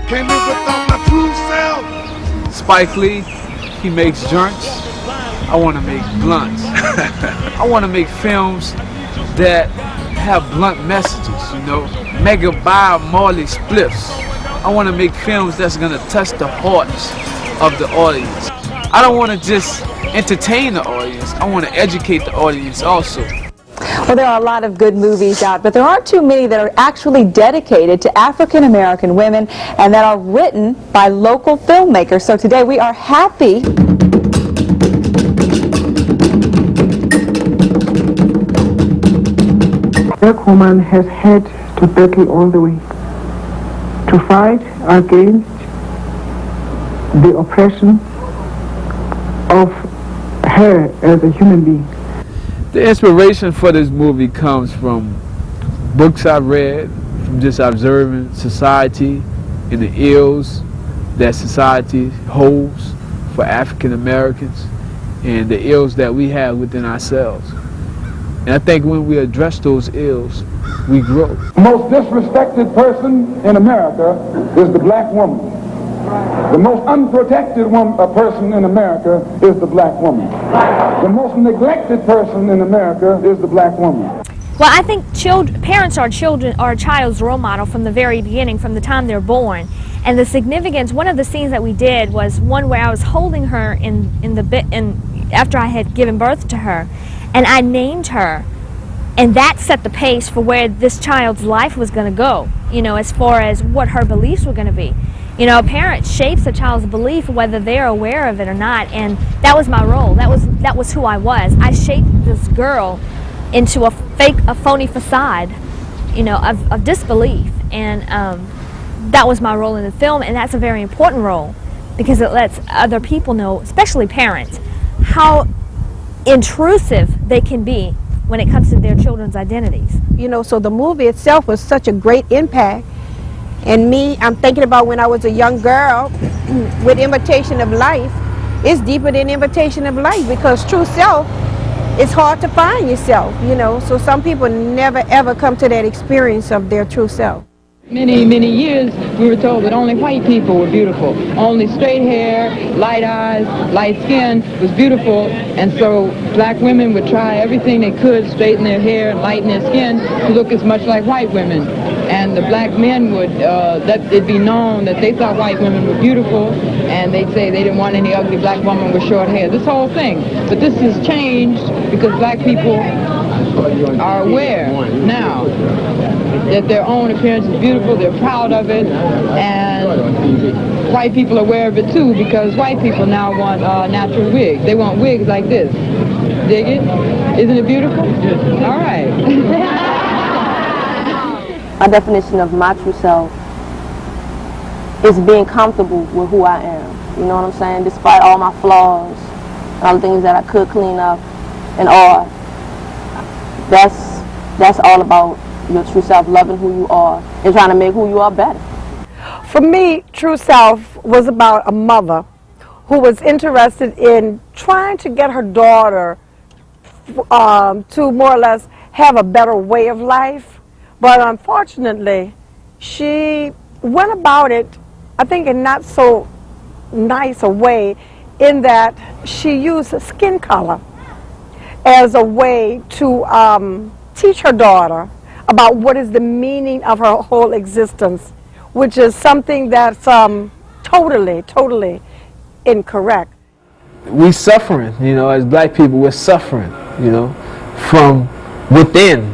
Can't live without my true self. Spike Lee, he makes joints. I want to make blunts. I want to make films that have blunt messages, you know. Mega Bob Marley spliffs. I want to make films that's going to touch the hearts of the audience. I don't want to just entertain the audience. I want to educate the audience also. Well, there are a lot of good movies out, but there aren't too many that are actually dedicated to African American women and that are written by local filmmakers. So today we are happy Black woman has had to battle all the way to fight against the oppression of her as a human being. The inspiration for this movie comes from books I've read, from just observing society and the ills that society holds for African Americans and the ills that we have within ourselves. And I think when we address those ills, we grow. The most disrespected person in America is the black woman. The most unprotected person in America is the black woman. The most neglected person in America is the black woman. Well, I think parents are a child's role model from the very beginning, from the time they're born. And the significance, one of the scenes that we did was one where I was holding her after I had given birth to her, and I named her. And that set the pace for where this child's life was going to go, you know, as far as what her beliefs were going to be. You know, a parent shapes a child's belief whether they're aware of it or not, and that was my role. That was who I was. I shaped this girl into a phony facade, you know, of disbelief, and that was my role in the film, and that's a very important role because it lets other people know, especially parents, how intrusive they can be when it comes to their children's identities. You know, so the movie itself was such a great impact. And me, I'm thinking about when I was a young girl with Imitation of Life. It's deeper than Imitation of Life because true self, it's hard to find yourself, you know. So some people never ever come to that experience of their true self. Many years we were told that only white people were beautiful. Only straight hair, light eyes, light skin was beautiful, and so black women would try everything they could, straighten their hair, lighten their skin to look as much like white women. And the black men would, let it be known that they thought white women were beautiful, and they'd say they didn't want any ugly black woman with short hair. This whole thing. But this has changed because black people are aware now that their own appearance is beautiful, they're proud of it, and white people are aware of it too because white people now want natural wigs. They want wigs like this. Dig it? Isn't it beautiful? All right. My definition of my true self is being comfortable with who I am. You know what I'm saying? Despite all my flaws, all the things that I could clean up and all, that's all about your true self, loving who you are and trying to make who you are better. For me, true self was about a mother who was interested in trying to get her daughter to more or less have a better way of life. But unfortunately, she went about it, I think, in not so nice a way, in that she used skin color as a way to teach her daughter about what is the meaning of her whole existence, which is something that's totally incorrect. We suffering, you know, as black people, we're suffering, you know, from within,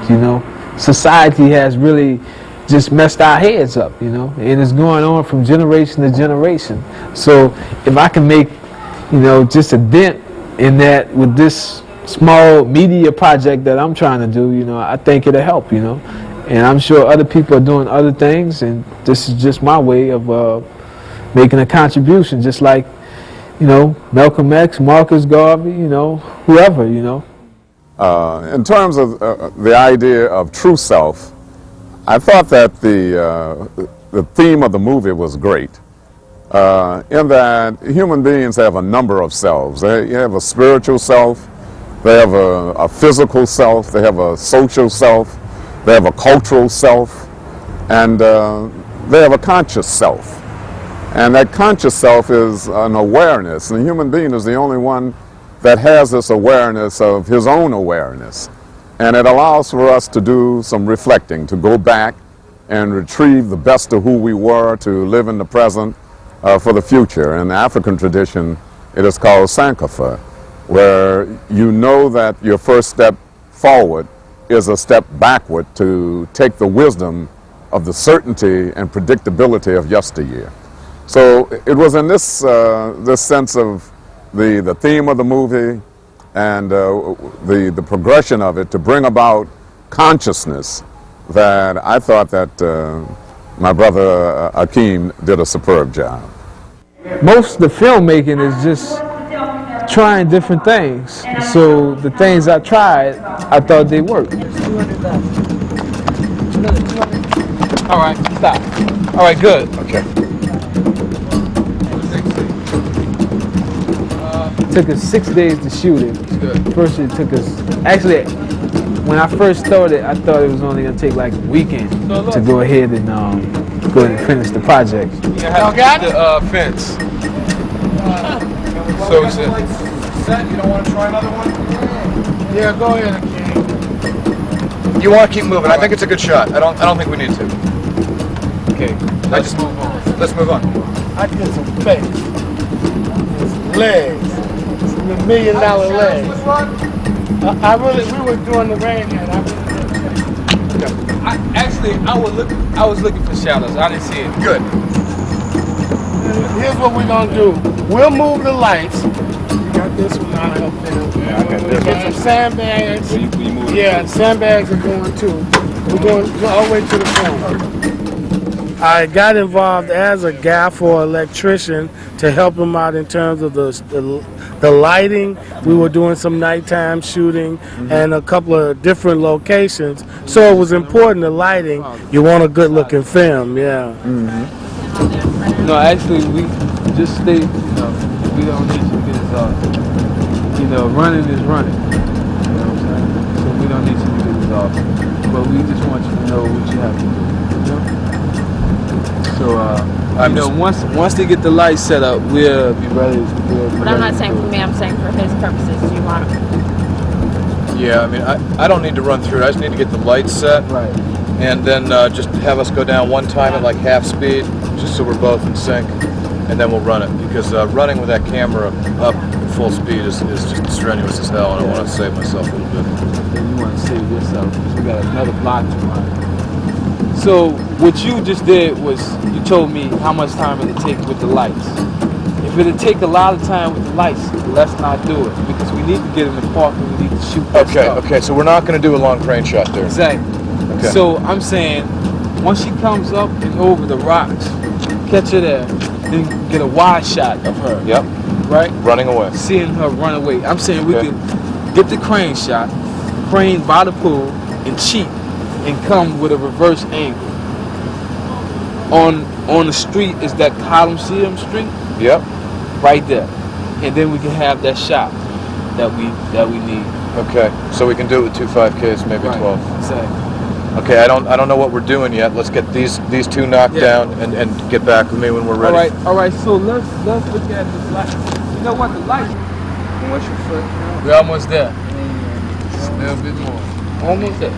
you know. Society has really just messed our heads up, you know, and it's going on from generation to generation. So if I can make, you know, just a dent in that with this small media project that I'm trying to do, you know, I think it'll help, you know. And I'm sure other people are doing other things, and this is just my way of making a contribution, just like, you know, Malcolm X, Marcus Garvey, you know, whoever, you know. In terms of the idea of true self, I thought that the theme of the movie was great, in that human beings have a number of selves. They have a spiritual self, they have a physical self, they have a social self, they have a cultural self, and they have a conscious self. And that conscious self is an awareness. And the human being is the only one that has this awareness of his own awareness. And it allows for us to do some reflecting, to go back and retrieve the best of who we were, to live in the present for the future. In the African tradition, it is called Sankofa, where you know that your first step forward is a step backward to take the wisdom of the certainty and predictability of yesteryear. So it was in this this sense of the theme of the movie and the progression of it to bring about consciousness that I thought that my brother Akeem did a superb job. Most of the filmmaking is just trying different things. So the things I tried, I thought they worked. All right, stop. All right, good. Okay. It took us 6 days to shoot it. First it took us, actually, when I first started, I thought it was only gonna take like a weekend to go ahead and finish the project. Y'all got the fence. So is it set? You don't want to try another one? Yeah, go ahead, King. You want to keep moving? I think it's a good shot. I don't think we need to. Okay, Let's move on. Let's move on. I get some face. Some legs. Some $1 million legs. We were doing the rain and I was looking for shadows. I didn't see it. Good. Here's what we're gonna do. We'll move the lights. You got this one out up there. Yeah, I got this. Get some sandbags. Yeah, sandbags are going too. We're going all the way to the front. I got involved as a gaffer or electrician to help him out in terms of the lighting. We were doing some nighttime shooting and a couple of different locations. So it was important, the lighting. You want a good looking film, yeah. No, actually, we just stay, we don't need you because, running is running. You know what I'm saying? So we don't need you to get involved. But we just want you to know what you have to do. So, once they get the lights set up, we'll be ready. But I'm not saying for me, I'm saying for his purposes. Do you want to? Yeah, I mean, I don't need to run through it. I just need to get the lights set. Right. And then just have us go down one time at like half speed, just so we're both in sync, and then we'll run it. Because running with that camera up at full speed is just strenuous as hell, and I want to save myself a little bit. And you want to save yourself because we got another block to run. So what you just did was you told me how much time it'll take with the lights. If it'll take a lot of time with the lights, let's not do it because we need to get in the park and we need to shoot that stuff. Okay, so we're not going to do a long crane shot there. Exactly. Okay. So I'm saying, once she comes up and over the rocks, catch her there, then get a wide shot of her. Yep. Right? Running away. Seeing her run away. I'm saying we could get the crane shot, crane by the pool, and cheat, and come with a reverse angle. On the street is that Coliseum Street. Yep. Right there, and then we can have that shot that we need. Okay. So we can do it with 2 5Ks, maybe Right. 12. Exactly. Okay, I don't know what we're doing yet. Let's get these two knocked down and get back with me when we're ready. All right. So let's look at this light. You know what? The light. What's your foot? We're almost there. Just a little bit more. Almost there.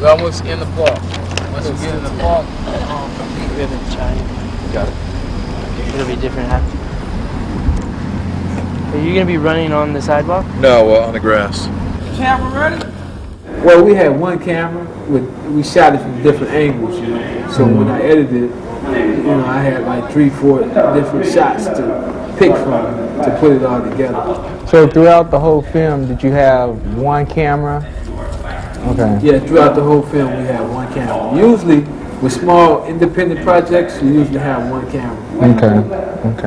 We're almost in the park. Once we get in the park, Got it. It'll be different. Are you gonna be running on the sidewalk? No, on the grass. Camera ready? Well, we had one camera. We shot it from different angles, So when I edited it, I had like 3-4 different shots to pick from to put it all together. So throughout the whole film, did you have one camera? Okay. Yeah, throughout the whole film, we had one camera. Usually, with small independent projects, you usually have one camera. Okay.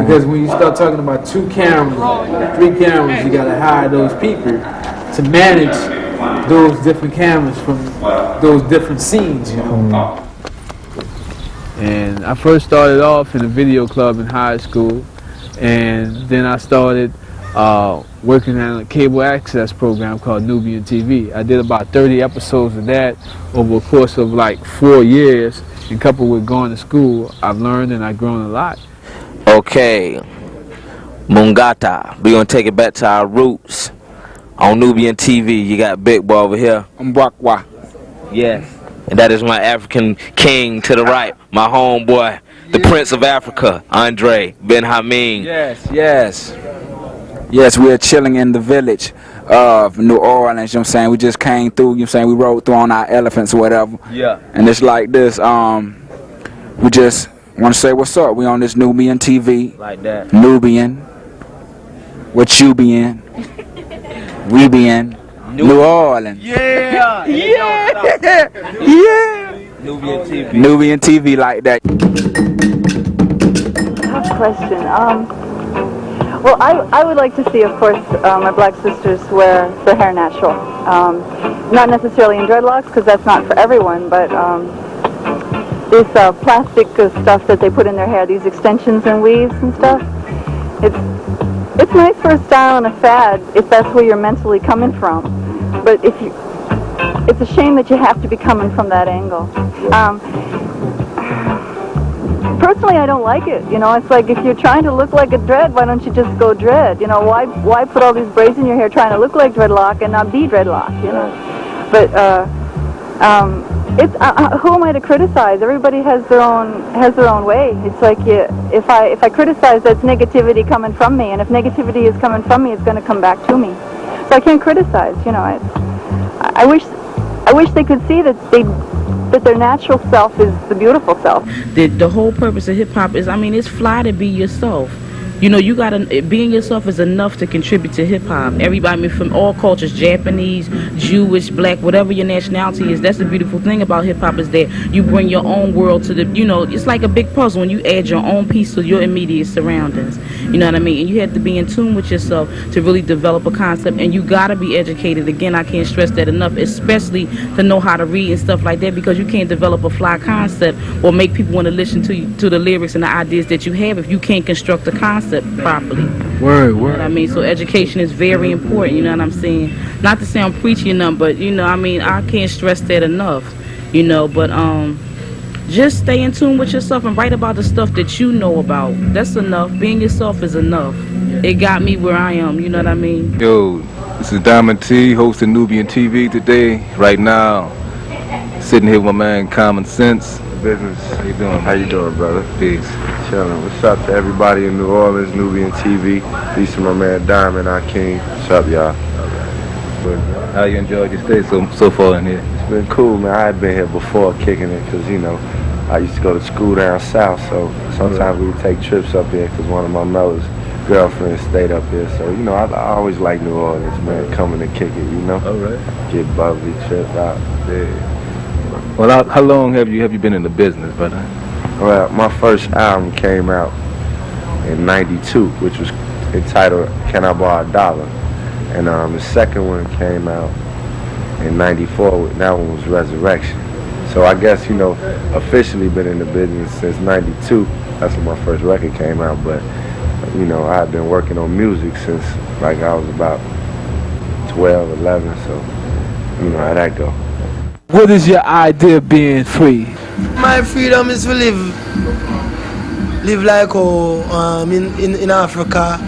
Because when you start talking about 2 cameras, 3 cameras, you gotta hire those people to manage those different cameras from those different scenes, And I first started off in a video club in high school, and then I started working on a cable access program called Nubian TV. I did about 30 episodes of that over a course of like 4 years, education coupled with going to school, I've learned and I've grown a lot. Okay, Mungata, we're going to take it back to our roots. On Nubian TV, you got Big Boy over here. Mbwakwa. Yes. And that is my African king to the right, my homeboy, the Prince of Africa, Andre Ben Hameen. Yes. Yes, we're chilling in the village of New Orleans, you know what I'm saying? We just came through, you know what I'm saying? We rode through on our elephants or whatever. Yeah. And it's like this, we just want to say what's up. We on this Nubian TV. Like that. Nubian. What you be in? We be in New Orleans. Yeah. Yeah. Nubian TV. Nubian TV like that. Tough question. Well, I would like to see, of course, my black sisters wear their hair natural. Not necessarily in dreadlocks, because that's not for everyone, but this plastic stuff that they put in their hair, these extensions and weaves and stuff, it's nice for a style and a fad if that's where you're mentally coming from. But it's a shame that you have to be coming from that angle. Personally, I don't like it. You know, it's like if you're trying to look like a dread, why don't you just go dread? You know, why put all these braids in your hair trying to look like dreadlock and not be dreadlock? You know, but who am I to criticize? Everybody has their own way. It's like if I criticize, that's negativity coming from me, and if negativity is coming from me, it's going to come back to me. So I can't criticize. You know, I wish they could see that their natural self is the beautiful self. The whole purpose of hip-hop is, I mean, it's fly to be yourself. You know, you gotta, being yourself is enough to contribute to hip-hop. Everybody, I mean, from all cultures, Japanese, Jewish, black, whatever your nationality is, that's the beautiful thing about hip-hop is that you bring your own world to the, you know, it's like a big puzzle when you add your own piece to your immediate surroundings. You know what I mean? And you have to be in tune with yourself to really develop a concept, and you gotta be educated. Again, I can't stress that enough, especially to know how to read and stuff like that, because you can't develop a fly concept or make people want to listen to the lyrics and the ideas that you have if you can't construct the concept properly. Word. You know what I mean? So education is very important, you know what I'm saying? Not to sound preachy enough, but, you know, I mean, I can't stress that enough, you know, but just stay in tune with yourself and write about the stuff that you know about. That's enough. Being yourself is enough. It got me where I am, you know what I mean? Yo, this is Diamond T, hosting Nubian TV today. Right now, sitting here with my man Common Sense. Business. How you doing? How you doing, brother? Peace. Chilling. What's up to everybody in New Orleans, Nubian TV? Peace to my man Diamond, our king. What's up, y'all? How you enjoyed your stay so far in here? It's been cool, man. I had been here before kicking it because, you know, I used to go to school down south, so sometimes we would take trips up here because one of my mother's girlfriends stayed up here. So, you know, I always like New Orleans, man, coming to kick it, you know? All right. Get bubbly, trip out. Yeah. Well, how long have you been in the business, brother? Well, my first album came out in '92, which was entitled Can I Borrow a Dollar? And the second one came out in '94. That one was Resurrection. So I guess, you know, officially been in the business since '92. That's when my first record came out. But, you know, I've been working on music since, like, I was about 12, 11. So, you know how that go. What is your idea of being free? My freedom is to live like in Africa,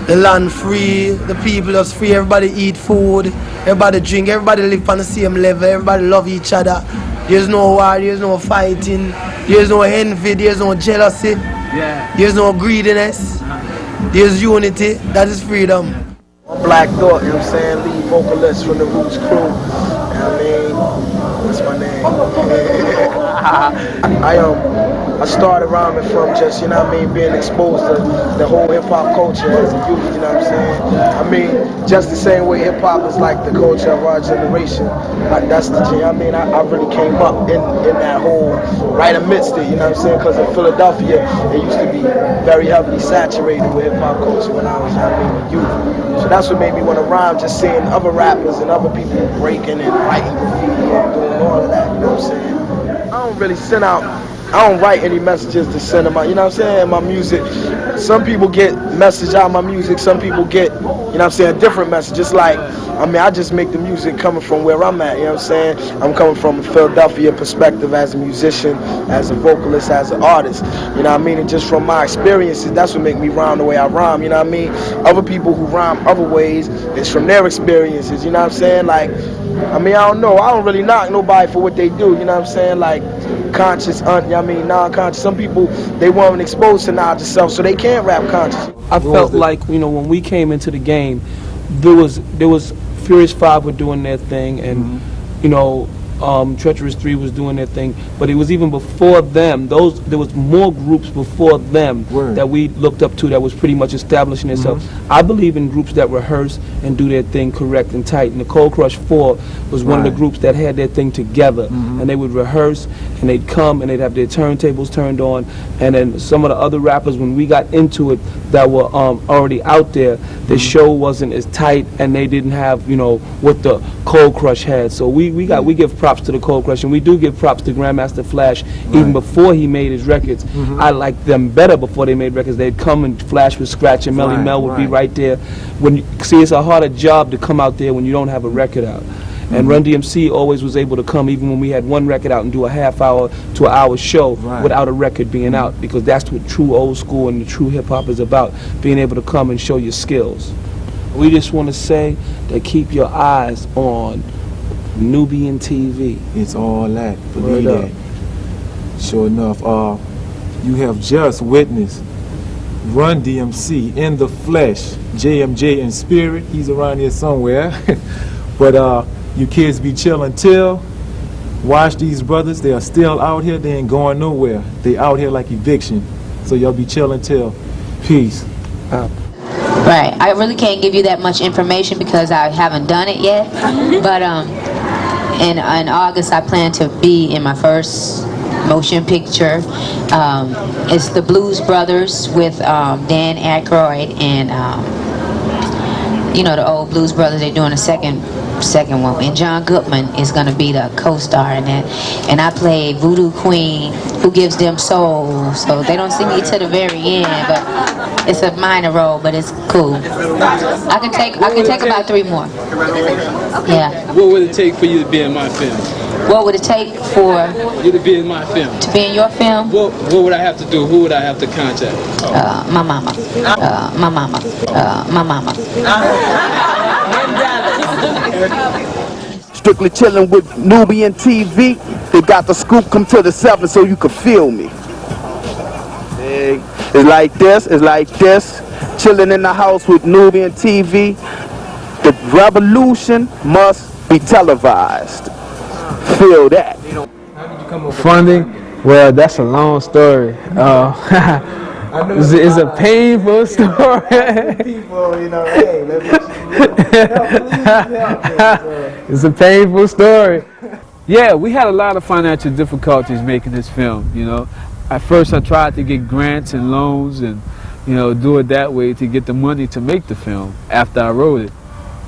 the land free, the people just free, everybody eat food, everybody drink, everybody live on the same level, everybody love each other. There's no war, there's no fighting, there's no envy, there's no jealousy, there's no greediness, there's unity. That is freedom. Black Thought, you know what I'm saying? Lead vocalist from the Roots crew. You know what I mean? That's my name. I started rhyming from just, you know what I mean, being exposed to the whole hip-hop culture as a youth, you know what I'm saying? I mean, just the same way hip-hop is like the culture of our generation. Like, that's the thing. I mean, I really came up in that whole, right amidst it, you know what I'm saying? Because in Philadelphia, it used to be very heavily saturated with hip-hop culture when I was, you know what I mean, a youth. So that's what made me want to rhyme, just seeing other rappers and other people breaking and writing graffiti and doing all of that, you know what I'm saying? I don't really send out I don't write any messages to send them out. You know what I'm saying? My music, some people get message out of my music. Some people get, you know what I'm saying, different messages. Like, I mean, I just make the music coming from where I'm at. You know what I'm saying? I'm coming from a Philadelphia perspective as a musician, as a vocalist, as an artist. You know what I mean? And just from my experiences, that's what make me rhyme the way I rhyme. You know what I mean? Other people who rhyme other ways, it's from their experiences. You know what I'm saying? Like, I mean, I don't know. I don't really knock nobody for what they do. You know what I'm saying? Like, conscious, non-conscious. Some people, they weren't exposed to knowledge of self, so they can't rap conscious. I felt like, you know, when we came into the game, there was Furious 5 were doing their thing, and you know, Treacherous 3 was doing their thing, but it was even before them. There was more groups before them that we looked up to that was pretty much establishing themselves. I believe in groups that rehearse and do their thing correct and tight. And the Cold Crush 4 was one of the groups that had their thing together, and they would rehearse and they'd come and they'd have their turntables turned on. And then some of the other rappers, when we got into it, that were already out there, the show wasn't as tight, and they didn't have, you know, what the Cold Crush had. So we give props to the Cold Crush, and we do give props to Grandmaster Flash. Even before he made his records, I liked them better before they made records. They'd come and Flash would scratch, and Melly Mel would be right there. When see, it's a harder job to come out there when you don't have a record out. And Run DMC always was able to come even when we had one record out and do a half-hour to an hour show without a record being out, because that's what true old school and the true hip-hop is about, being able to come and show your skills. We just want to say that keep your eyes on Nubian TV. It's all that. Believe that. Sure enough, you have just witnessed Run DMC in the flesh. JMJ in spirit. He's around here somewhere. But you kids be chilling till. Watch these brothers. They are still out here. They ain't going nowhere. They out here like eviction. So y'all be chilling till. Peace. Right. I really can't give you that much information because I haven't done it yet. But in August, I plan to be in my first motion picture. It's the Blues Brothers with Dan Aykroyd and you know, the old Blues Brothers. They're doing a second one, and John Goodman is going to be the co-star in that. And I play Voodoo Queen, who gives them soul. So they don't see me to the very end, but it's a minor role, but it's cool. I can take about 3 more. Yeah. What would it take for you to be in my film? What would it take for you to be in my film? To be in your film? What would I have to do? Who would I have to contact? My mama. My mama. My mama. Strictly chilling with Nubian TV. They got the scoop. Come to the 7 so you can feel me. It's like this. It's like this. Chilling in the house with Nubian TV. The revolution must be televised. Feel that. Funding? Well, that's a long story. It's a painful story. People, you know, hey, it's a painful story. Yeah, we had a lot of financial difficulties making this film, you know. At first I tried to get grants and loans and, you know, do it that way to get the money to make the film after I wrote it.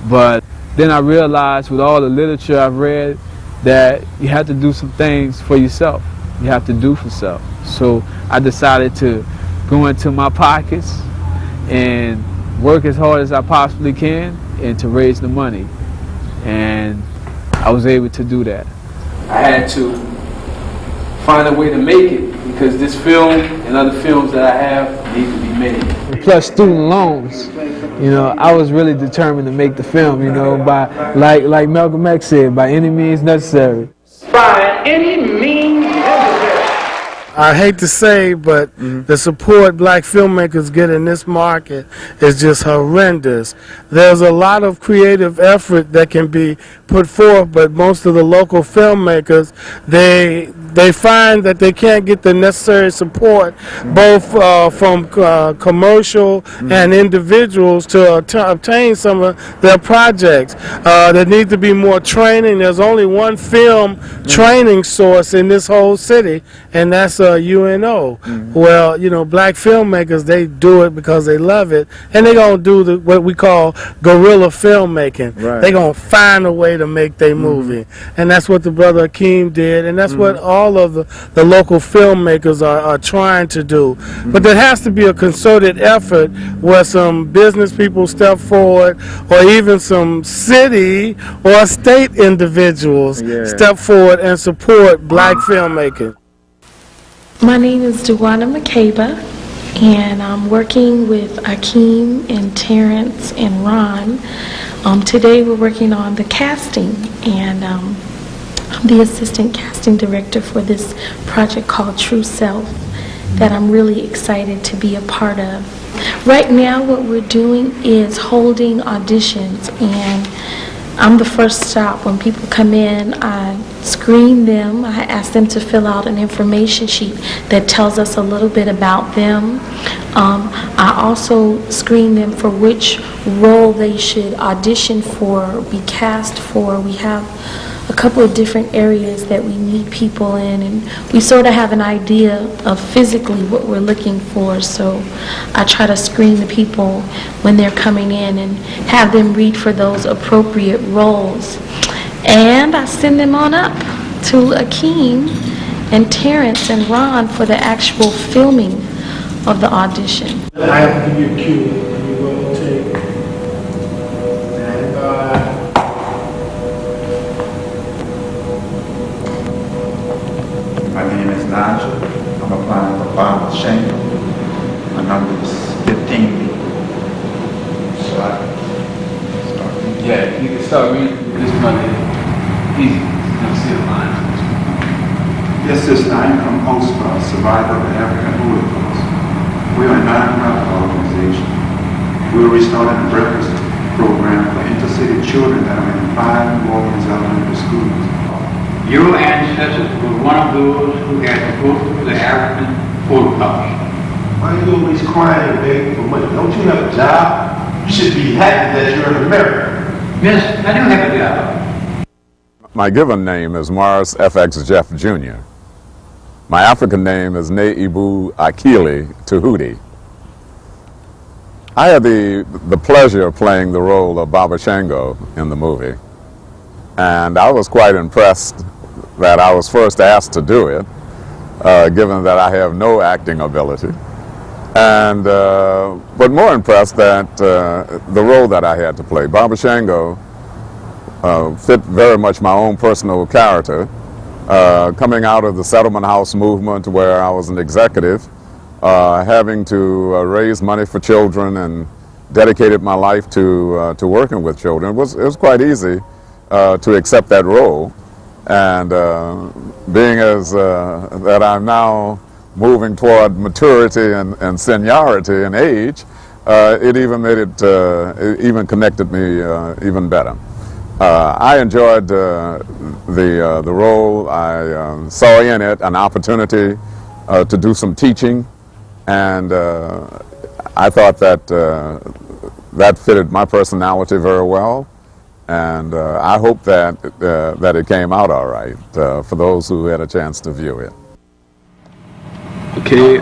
But then I realized with all the literature I've read that you have to do some things for yourself. You have to do for self. So I decided to go into my pockets and work as hard as I possibly can and to raise the money. And I was able to do that. I had to find a way to make it because this film and other films that I have need to be made. Plus student loans. You know, I was really determined to make the film, you know, by, like Malcolm X said, by any means necessary. By any means necessary. I hate to say, but the support black filmmakers get in this market is just horrendous. There's a lot of creative effort that can be put forth, but most of the local filmmakers, they find that they can't get the necessary support, both from commercial and individuals to obtain some of their projects. There needs to be more training. There's only one film training source in this whole city, and that's to UNO. Well, you know, black filmmakers, they do it because they love it, and they're going to do what we call guerrilla filmmaking. Right. They're going to find a way to make their movie. And that's what the brother Akeem did, and that's what all of the local filmmakers are trying to do. But there has to be a concerted effort where some business people step forward, or even some city or state individuals step forward and support black filmmaking. My name is Dewana McCabe, and I'm working with Akeem and Terrence and Ron. Today we're working on the casting, and I'm the assistant casting director for this project called True Self that I'm really excited to be a part of. Right now what we're doing is holding auditions, and I'm the first stop. When people come in, I screen them. I ask them to fill out an information sheet that tells us a little bit about them. I also screen them for which role they should audition for, be cast for. We have a couple of different areas that we need people in, and we sort of have an idea of physically what we're looking for. So I try to screen the people when they're coming in and have them read for those appropriate roles. And I send them on up to Akeem and Terrence and Ron for the actual filming of the audition. I have to give you a cue. You will take. And my name is Nigel. I'm applying for Baba Shango. My number is 15. So I start. Yeah, you can start reading this Monday. Easy. You'll see the lines. Yes, sister, I am composed for a survivor of the African Holocaust. We are a non-profit organization. We are restarting a breakfast program for intercity children that are in 5 New Orleans elementary schools. Your ancestors were one of those who had to go through the African Holocaust. Why are you always crying, baby, for money? Don't you have a job? You should be happy that you're in America. Yes, I do have a job. My given name is Morris FX Jeff Jr. My African name is Neibu Akili Tahuti. I had the pleasure of playing the role of Baba Shango in the movie, and I was quite impressed that I was first asked to do it, given that I have no acting ability, and but more impressed that the role that I had to play. Baba Shango fit very much my own personal character, coming out of the settlement house movement where I was an executive, having to raise money for children and dedicated my life to working with children. It was quite easy to accept that role, and being as that I'm now moving toward maturity and seniority and age, it even made it, it even connected me even better. I enjoyed the role. I saw in it an opportunity to do some teaching, and I thought that that fitted my personality very well, and I hope that that it came out all right for those who had a chance to view it. Okay,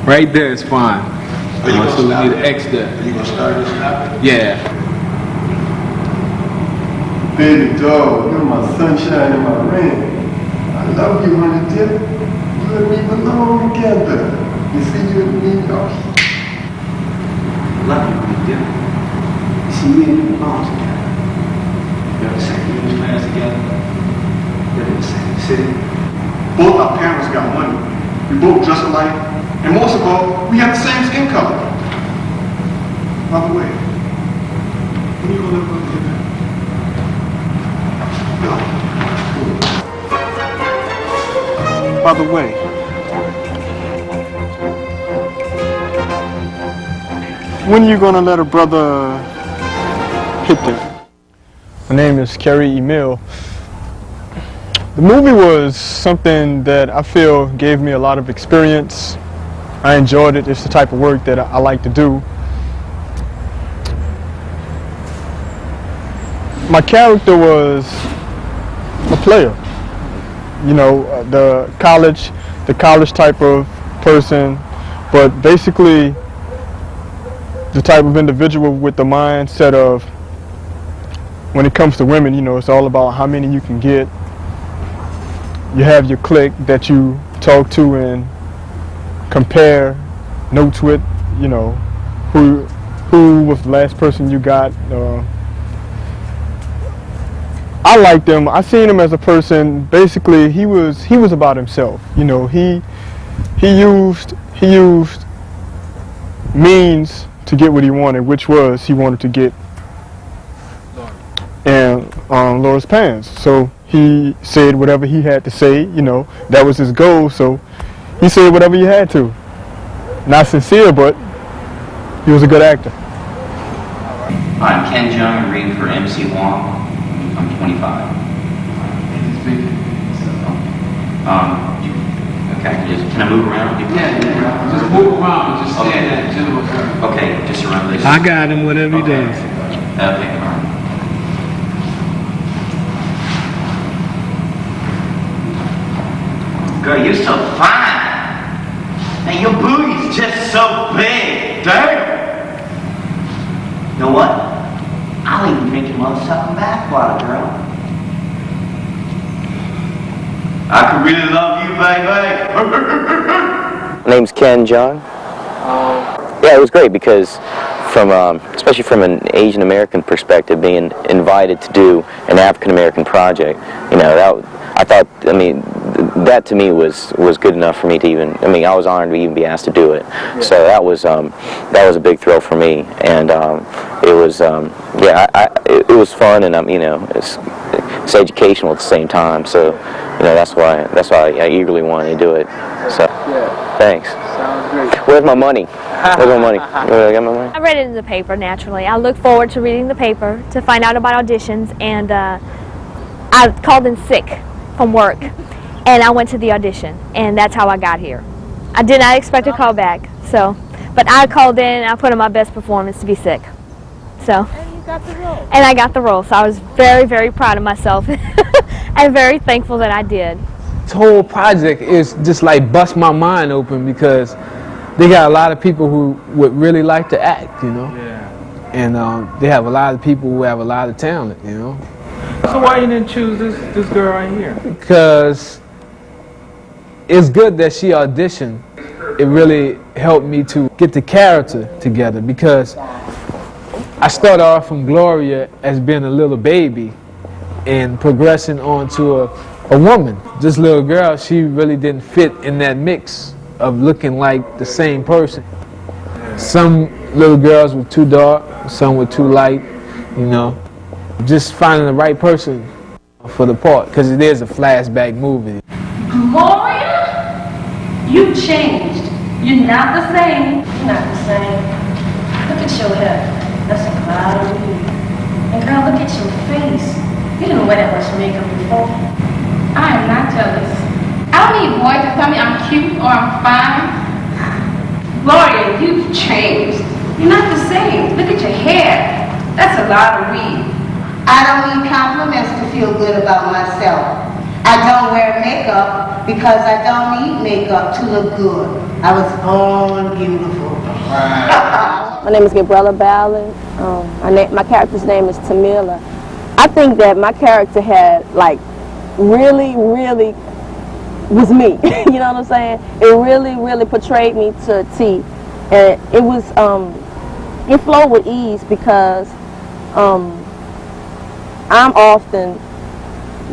right there is fine. So we need an X there. Are you gonna start this now? Yeah. Baby dog, you're my sunshine and my rain. I love you, honey dip. You and me belong together. You see, you and me, oh. Love you, honey dip. You see, me and you belong together. We have the same English class together. Live in the same city. Both our parents got money. We both dress alike. And most of all, we have the same skin color. By the way, when you gonna live with me? By the way, when are you gonna let a brother hit them? My name is Kerry Emil. The movie was something that I feel gave me a lot of experience. I enjoyed it. It's the type of work that I like to do. My character was a player. You know, the college the college type of person, but basically the type of individual with the mindset of, when it comes to women, you know, it's all about how many you can get. You have your clique that you talk to and compare notes with, you know, who was the last person you got. I liked him. I seen him as a person. Basically, he was about himself. You know, he used means to get what he wanted, which was he wanted to get Laura's pants. So he said whatever he had to say. You know, that was his goal. So he said whatever he had to. Not sincere, but he was a good actor. I'm Ken Jung, I'm reading for MC Wong. I'm 25. Okay, can I move around? Yeah, just move around, just stand there, gentlemen. Okay, just around this. I got him, whatever he does. Okay, all right. Girl, you're so fine. And your booty's just so big. Damn. You know what? I'll even drink your mother-sucking bathwater, girl. I could really love you, baby. My name's Ken Jung. Yeah, it was great because especially from an Asian American perspective, being invited to do an African American project, you know, that to me was good enough for me to even, I was honored to even be asked to do it. Yeah. So that was a big thrill for me, and it was it was fun, and you know, it's educational at the same time. So you know, that's why I eagerly wanted to do it. So yeah. Thanks. Sounds great. Where's my money? Where's my money? Where I got my money? I read it in the paper, naturally. I look forward to reading the paper to find out about auditions, and I called in sick from work, and I went to the audition, and that's how I got here. I did not expect a call back, but I called in, I put in my best performance to be sick. So. And you got the role. And I got the role, so I was very, very proud of myself, and very thankful that I did. This whole project is just like bust my mind open because they got a lot of people who would really like to act, you know. Yeah. And they have a lot of people who have a lot of talent, you know. So why you didn't choose this girl right here? Because it's good that she auditioned. It really helped me to get the character together because I started off from Gloria as being a little baby and progressing on to a woman. This little girl, she really didn't fit in that mix of looking like the same person. Some little girls were too dark, some were too light, you know. Just finding the right person for the part, because it is a flashback movie. Gloria, you changed. You're not the same. You're not the same. Look at your hair. That's a lot of weed. And girl, look at your face. You didn't wear that much makeup before. I am not jealous. I don't need boys to tell me I'm cute or I'm fine. Gloria, you've changed. You're not the same. Look at your hair. That's a lot of weed. I don't need compliments to feel good about myself. I don't wear makeup because I don't need makeup to look good. I was born beautiful. My name is Gabriella Ballard. My character's name is Tamila. I think that my character had really was me. You know what I'm saying? It really portrayed me to a T. And it was, it flowed with ease because I'm often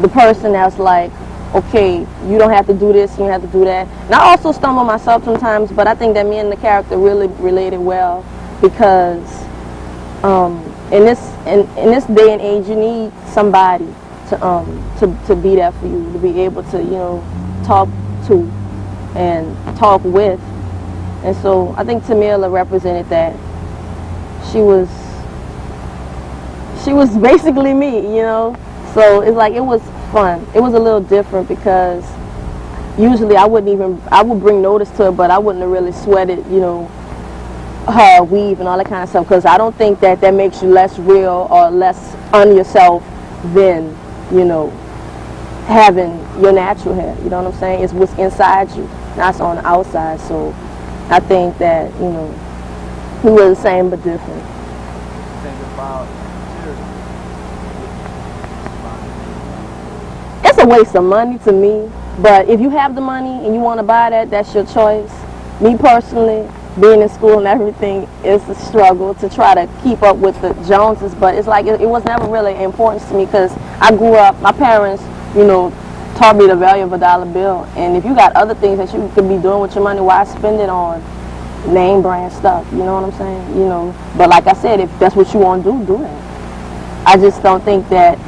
the person that's like, okay, you don't have to do this, you don't have to do that. And I also stumble myself sometimes, but I think that me and the character really related well because in this day and age, you need somebody to be there for you, to be able to, you know, talk to and talk with. And so I think Tamila represented that. She was basically me, you know. So it's like, it was fun. It was a little different because usually I would bring notice to it, but I wouldn't have really sweated, you know, her weave and all that kind of stuff, because I don't think that makes you less real or less on yourself than, you know, having your natural hair. You know what I'm saying? It's what's inside you. That's on the outside. So I think that, you know, we were the same but different. It's a waste of money to me, but if you have the money and you want to buy that, that's your choice. Me personally, being in school and everything, it's a struggle to try to keep up with the Joneses, but it's like it was never really important to me because I grew up, my parents, you know, taught me the value of a dollar bill, and if you got other things that you could be doing with your money, why spend it on name brand stuff, you know what I'm saying? You know, but like I said, if that's what you want to do that. I just don't think that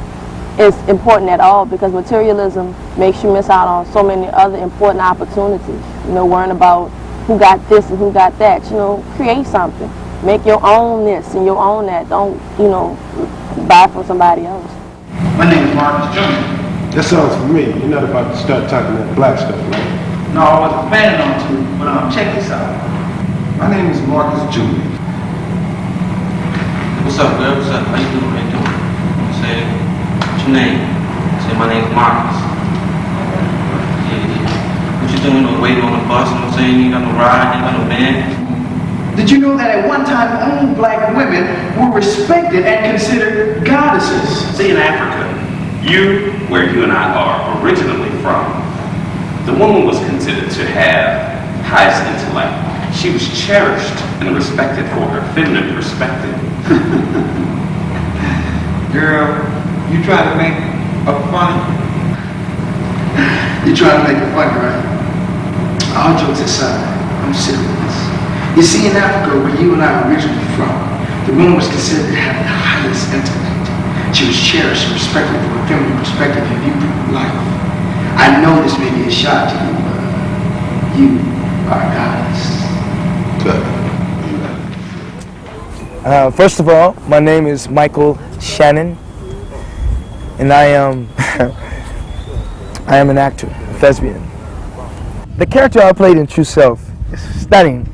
it's important at all because materialism makes you miss out on so many other important opportunities. You know, worrying about who got this and who got that. You know, create something. Make your own this and your own that. Don't, you know, buy from somebody else. My name is Marcus Jr. That sounds familiar. You're not about to start talking that black stuff, right? No, I wasn't planning on to, but check this out. My name is Marcus Jr. What's up, girl? What's up? How you doing? How you doing? Say, what's your name? Say, my name's Marcus. Yeah. What you doing? No waiting on the bus? You know what I'm saying? You ain't got no ride, you ain't got no van. Did you know that at one time only black women were respected and considered goddesses? See, in Africa, where you and I are originally from, the woman was considered to have highest intellect. She was cherished and respected for her feminine perspective. Girl, you trying to make a funny? You trying to make it funny, right? All jokes aside, I'm serious. You see, in Africa, where you and I are originally from, the woman was considered to have the highest intellect. She was cherished and respected for her feminine perspective and viewpoint of life. I know this may be a shock to you, but you are a goddess. First of all, my name is Michael Shannon, and I am an actor, a thespian. The character I played in True Self is stunning.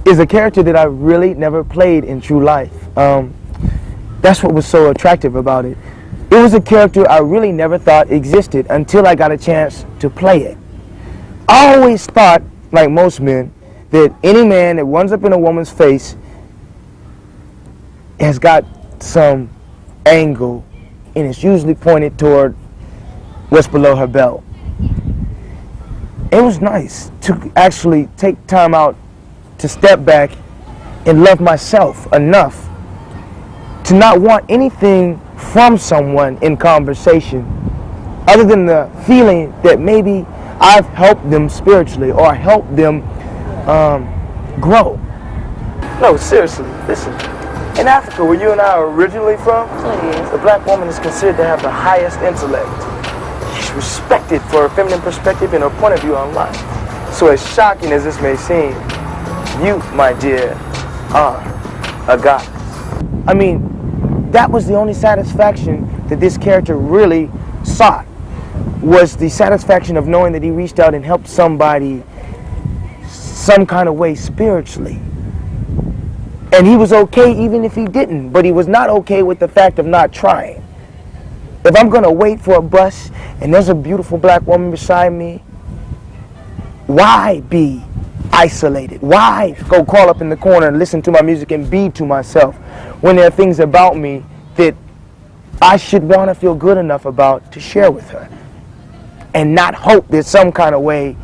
Is a character that I really never played in true life. That's what was so attractive about it. It was a character I really never thought existed until I got a chance to play it. I always thought, like most men, that any man that runs up in a woman's face has got some angle, and it's usually pointed toward what's below her belt. It was nice to actually take time out to step back and love myself enough to not want anything from someone in conversation other than the feeling that maybe I've helped them spiritually or helped them grow. No, seriously, listen. In Africa, where you and I are originally from, the black woman is considered to have the highest intellect. She's respected for her feminine perspective and her point of view on life. So as shocking as this may seem, you, my dear, are a goddess. I mean, that was the only satisfaction that this character really sought, was the satisfaction of knowing that he reached out and helped somebody some kind of way spiritually. And he was okay even if he didn't, but he was not okay with the fact of not trying. If I'm gonna wait for a bus and there's a beautiful black woman beside me, why be isolated? Why go crawl up in the corner and listen to my music and be to myself when there are things about me that I should want to feel good enough about to share with her and not hope that some kind of way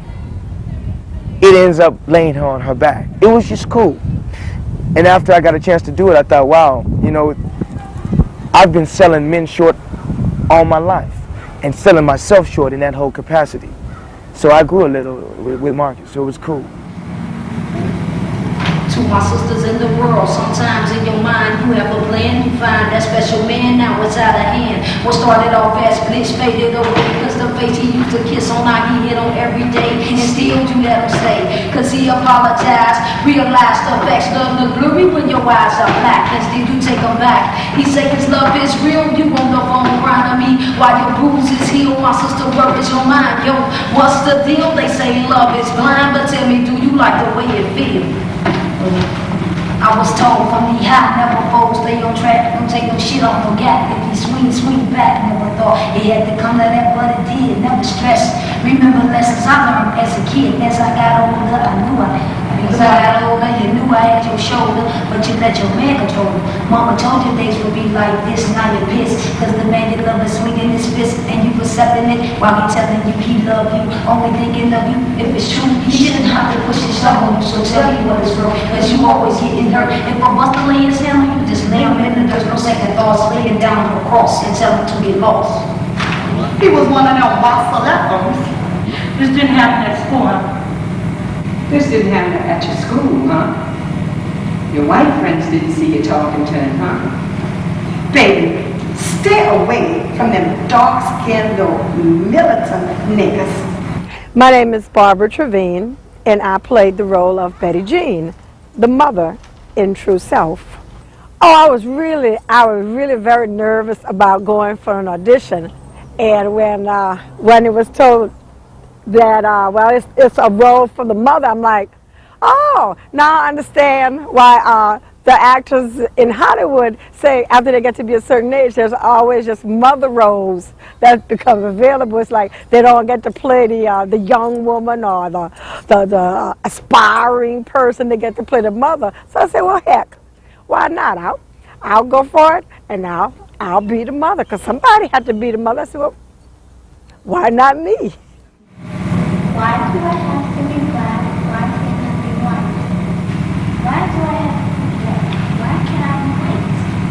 it ends up laying her on her back. It was just cool. And after I got a chance to do it, I thought, wow, you know, I've been selling men short all my life and selling myself short in that whole capacity. So I grew a little with Marcus, so it was cool. To my sisters in the world, sometimes in your mind you have a plan, you find that special man, now it's out of hand. What started off as bliss faded away, cause the face he used to kiss on, now he hit on every day, and still you let him stay, cause he apologized, realized the facts, love the glory when your eyes are black, and still you take him back. He say his love is real, you on the phone crying to me, while your bruises heal, my sister, where is your mind, yo, what's the deal? They say love is blind, but tell me, do you like the way it feels? I was told from the high, never fold, stay on track, don't take no shit off no gap. If you swing back, never thought it had to come to that, but it did, never stress. Remember lessons I learned as a kid, as I got older, I knew as I got older, you knew I had your shoulder, but you let your man control you. Mama told you things would be like this, now you're pissed, cause the man you love is swinging his fist, and you accepting it, while he telling you he love you, only thinking of you. If it's true, he shouldn't have to push his stuff on you, so tell me what is wrong, cause you always getting hurt. If I bust to lay his hand on you, just lay him in and there's no second thoughts, lay him down on the cross and tell him to get lost. He was one of them boss selectors. This didn't happen at school, huh? This didn't happen at your school, huh? Your white friends didn't see you talking to him, huh? Baby, stay away from them dark-skinned little militant niggas. My name is Barbara Trevine, and I played the role of Betty Jean, the mother in True Self. Oh, I was really very nervous about going for an audition, and when it was told that well, it's a role for the mother, I'm like, oh, now I understand why the actors in Hollywood say after they get to be a certain age, there's always just mother roles that become available. It's like they don't get to play the young woman or the aspiring person. They get to play the mother. So I said, well, heck, why not? I'll go for it, and I'll be the mother, because somebody had to be the mother. I said, well, why not me? Why do I have to be black? Why can't I be white? Why do I have to be black? Why can't I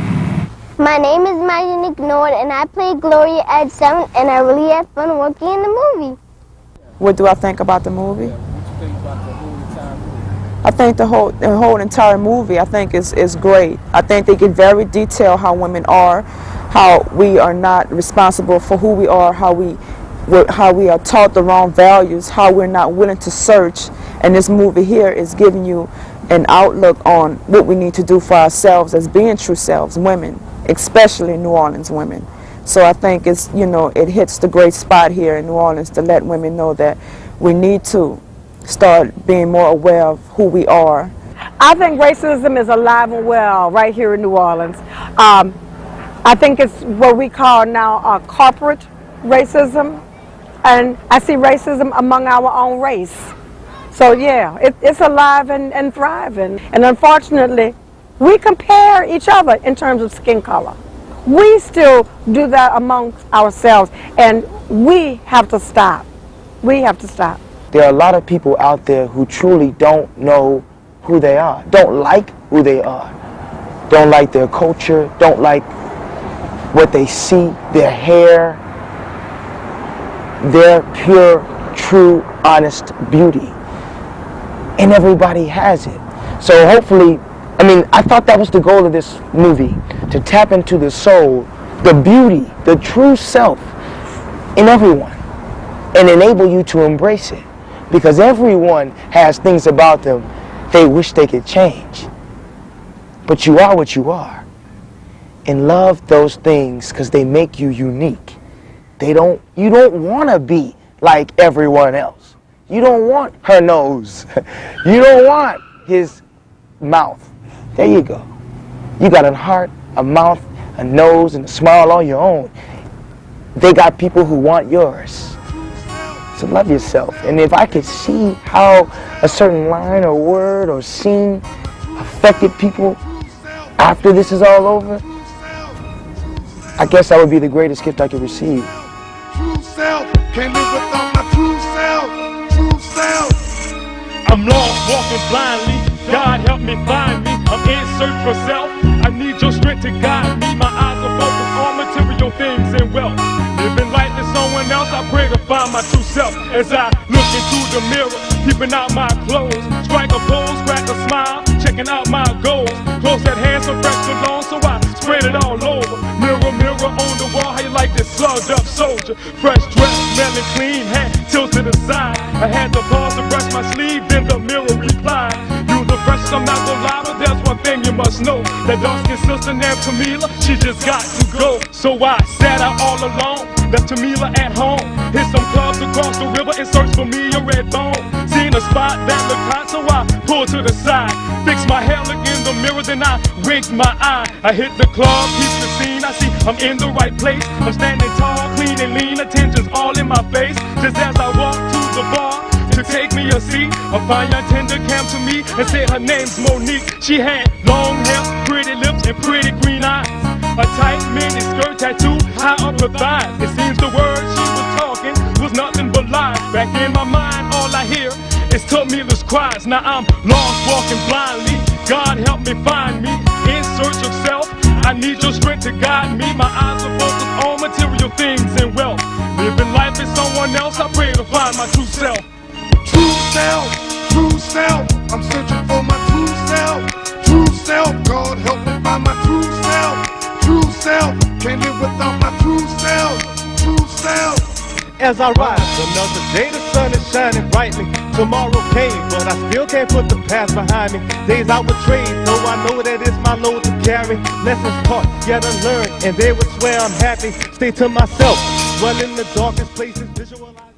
be white? My name is Majanique Nord, and I played Gloria at 7, and I really had fun working in the movie. What do I think about the movie? I think the whole entire movie, I think is great. I think they get very detailed how women are, how we are not responsible for who we are, how we are taught the wrong values, how we're not willing to search. And this movie here is giving you an outlook on what we need to do for ourselves as being true selves, women, especially New Orleans women. So I think it's, it hits the great spot here in New Orleans to let women know that we need to start being more aware of who we are. I think racism is alive and well right here in New Orleans. I think it's what we call now corporate racism, and I see racism among our own race. So yeah, it's alive and thriving. And unfortunately, we compare each other in terms of skin color. We still do that amongst ourselves, and we have to stop. We have to stop. There are a lot of people out there who truly don't know who they are, don't like who they are, don't like their culture, don't like what they see, their hair, their pure, true, honest beauty. And everybody has it. So hopefully, I thought that was the goal of this movie, to tap into the soul, the beauty, the true self in everyone, and enable you to embrace it. Because everyone has things about them they wish they could change. But you are what you are. And love those things because they make you unique. You don't want to be like everyone else. You don't want her nose. You don't want his mouth. There you go. You got a heart, a mouth, a nose, and a smile on your own. They got people who want yours. So love yourself. And if I could see how a certain line or word or scene affected people after this is all over, I guess that would be the greatest gift I could receive. True self, can't live without my true self, true self. I'm lost, walking blindly, God help me find me, I'm in search for self, I need your strength to guide me, my eyes are focused on material things and wealth. Living life as someone else, I pray to find my true self. As I look into the mirror, keeping out my clothes, strike a pose, crack a smile, checking out my goals. Close at hand, some fresh cologne, so I spread it all over. Mirror, mirror on the wall, how you like this slugged up soldier? Fresh dress, smelling clean, hat tilt to the side. I had to pause to brush my sleeve, then the mirror replied, "You the freshest, I'm not gonna lie, but there's one thing you must know. That dark-skinned sister named Camila, she just got to go." So I sat out all alone, left Camila at home. Hit some clubs across the river and searched for me a red bone. Seen a spot that looked hot, so I pulled to the side. Fixed my hair, look in the mirror. clearer than I wink my eye. I hit the club, keep the scene. I see I'm in the right place. I'm standing tall, clean and lean. Attention's all in my face. Just as I walk to the bar to take me a seat, a fine young tender came to me and said her name's Monique. She had long hair, pretty lips, and pretty green eyes. A tight mini skirt tattoo high up her thighs. It seems the words she was talking was nothing but lies. Back in my mind, all I hear is Tamila's cries. Now I'm lost, walking blindly. God help me find me in search of self. I need your strength to guide me. My eyes are focused on material things and wealth. Living life as someone else, I pray to find my true self. True self, true self. I'm searching for my true self. True self, God help me find my true self. True self, can't live without my true self. True self. As I rise, another day the sun is shining brightly. Tomorrow came, but I still can't put the past behind me. Days I would trade, though I know that it's my load to carry. Lessons taught, yet unlearned, and they would swear I'm happy. Stay to myself, dwell in the darkest places, visualize.